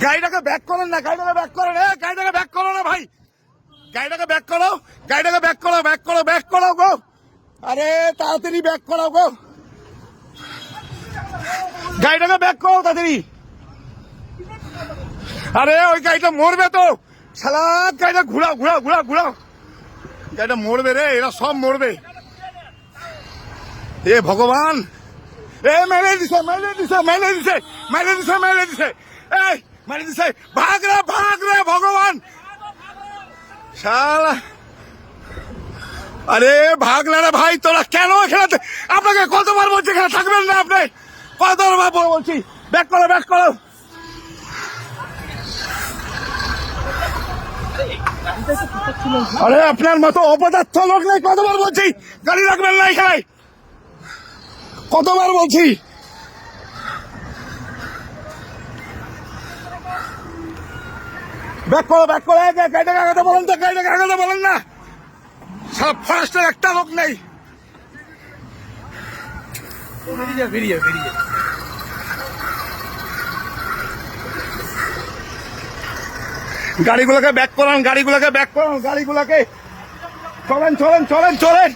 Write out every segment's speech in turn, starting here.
গাড়িটাকে ব্যাক করেন না, গাড়িটাকে ব্যাক করেন, গাড়িটাকে ব্যাক করো না ভাই, গাড়িটাকে ব্যাক করো, গাড়িটাকে ব্যাক করো, ব্যাক করো, ব্যাক করো গো, আরে তাড়াতাড়ি ব্যাক করো গো, গাড়িটাকে ব্যাক করো তাড়াতাড়ি। আরে ওই গাড়িটা মরবে তো, শালা গাড়িটা ঘুরাও ঘুরাও ঘুরাও ঘুরাও, গাড়িটা মরবে রে, এরা সব মরবে। এ ভগবান, এ মেরে দিছে মেরে দিছে মেরে দিছে মেরে দিছে মেরে দিছে, এই মেরে দিছে, ভাগ রে ভগবান, শালা আরে ভাগলে রে ভাই, তোরা কেন এখানে, আপনাকে কতবার বলছি এখানে থাকবেন না, আপনি কতবার বলছি ব্যাক করো ব্যাক করো। আরে আপনার মতো অপদার্থ লোক নেই, কতবার বলছি গাড়ি রাখবেন না এখানে, কতবার বলছি। ব্যাক করো ব্যাক করো, গাড়িটাকে আগাতে বলেন তো, গাড়িটাকে আগাতে বলেন না, সব ফরেস্টের একটা লোক নেই। গাড়িগুলোকে ব্যাক করান, গাড়িগুলোকে ব্যাক করান, গাড়িগুলোকে, চলেন চলেন চলেন চলেন,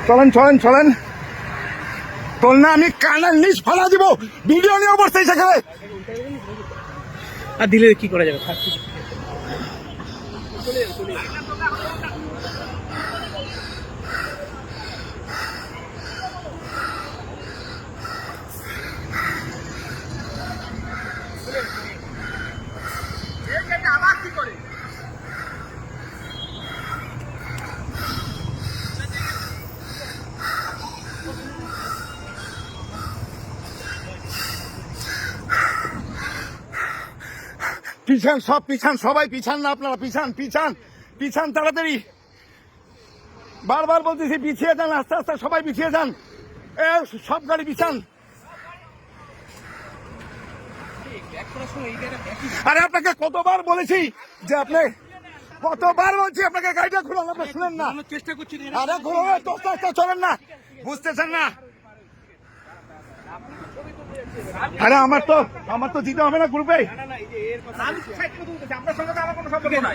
চলেন চলেন চলেন, তোর না আমি কানার নিচ ফালা দিব, ভিডিও নিয়ে অবস্থায় সেখানে আর দিলে কি করা যাবে? পিছান, সব পিছান, সবাই পিছান না, আপনারা পিছান পিছান পিছান তাড়াতাড়ি, বারবার বলতেছি পিছিয়ে যান, আস্তে আস্তে সবাই পিছিয়ে যান, এ সব গাড়ি পিছান। আরে আপনাকে কতবার বলেছি যে আপনি, কতবার বলছি আপনাকে গাড়িটা খুলুন, আপনি শুনেন না, চেষ্টা করছি। আরে খুলুন, তো চলেন না, বুঝতেছেন না। আরে আমার তো দিতে হবে না গ্রুপে। আমরা সঙ্গে আমার কোনো সম্পর্ক নাই।